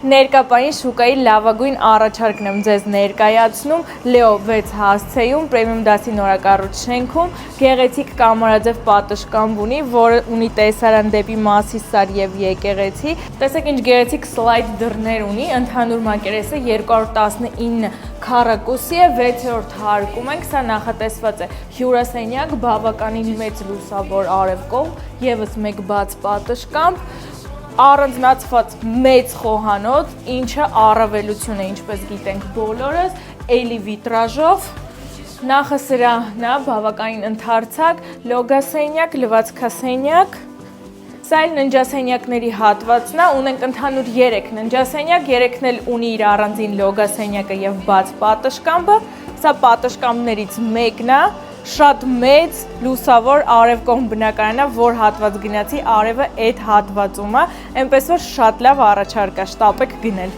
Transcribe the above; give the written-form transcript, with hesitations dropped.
Ներկապային շուկայի լավագույն առաջարկն եմ ձեզ ներկայացնում Լեո 6 հասցեում պրեմիում դասի նորակառույց շենքում գեղեցիկ կամարաձև պատշգամբ ունի, որը ունի տեսարան դեպի Մասիսար եւ եկեղեցի։ Տեսեք ինչ գեղեցիկ սլայդ դռներ ունի, ընդհանուր մակերեսը 219 քառակուսի է, 6-րդ հարկում ենք, սա նախատեսված է հյուրասենյակ, բավականին մեծ լուսավոր արևկով, եւս մեկ բաց պատշգամբ, առանձնացված մեծ խոհանոց, ինչը առավելություն է, ինչպես գիտենք բոլորս, էլի վիտրաժով, նախասրահն է, բավականին ընդարձակ, լոգասենյակ, լվացքասենյակ, սա էլ ննջասենյակների հատվածն է, ունենք ընդհանուր 3 ննջասենյակ, 3-ն էլ ունի իր առանձին լոգասենյակը եւ բաց պատշգամբը, սա պատշգամբներից մեկն է, շատ մեծ լուսավոր արևկողմ բնակարանն է, որ հատված գնացի արևը այդ հատվածում է, այնպես որ շատ լավ առաջարկ է, շտապեք գնել։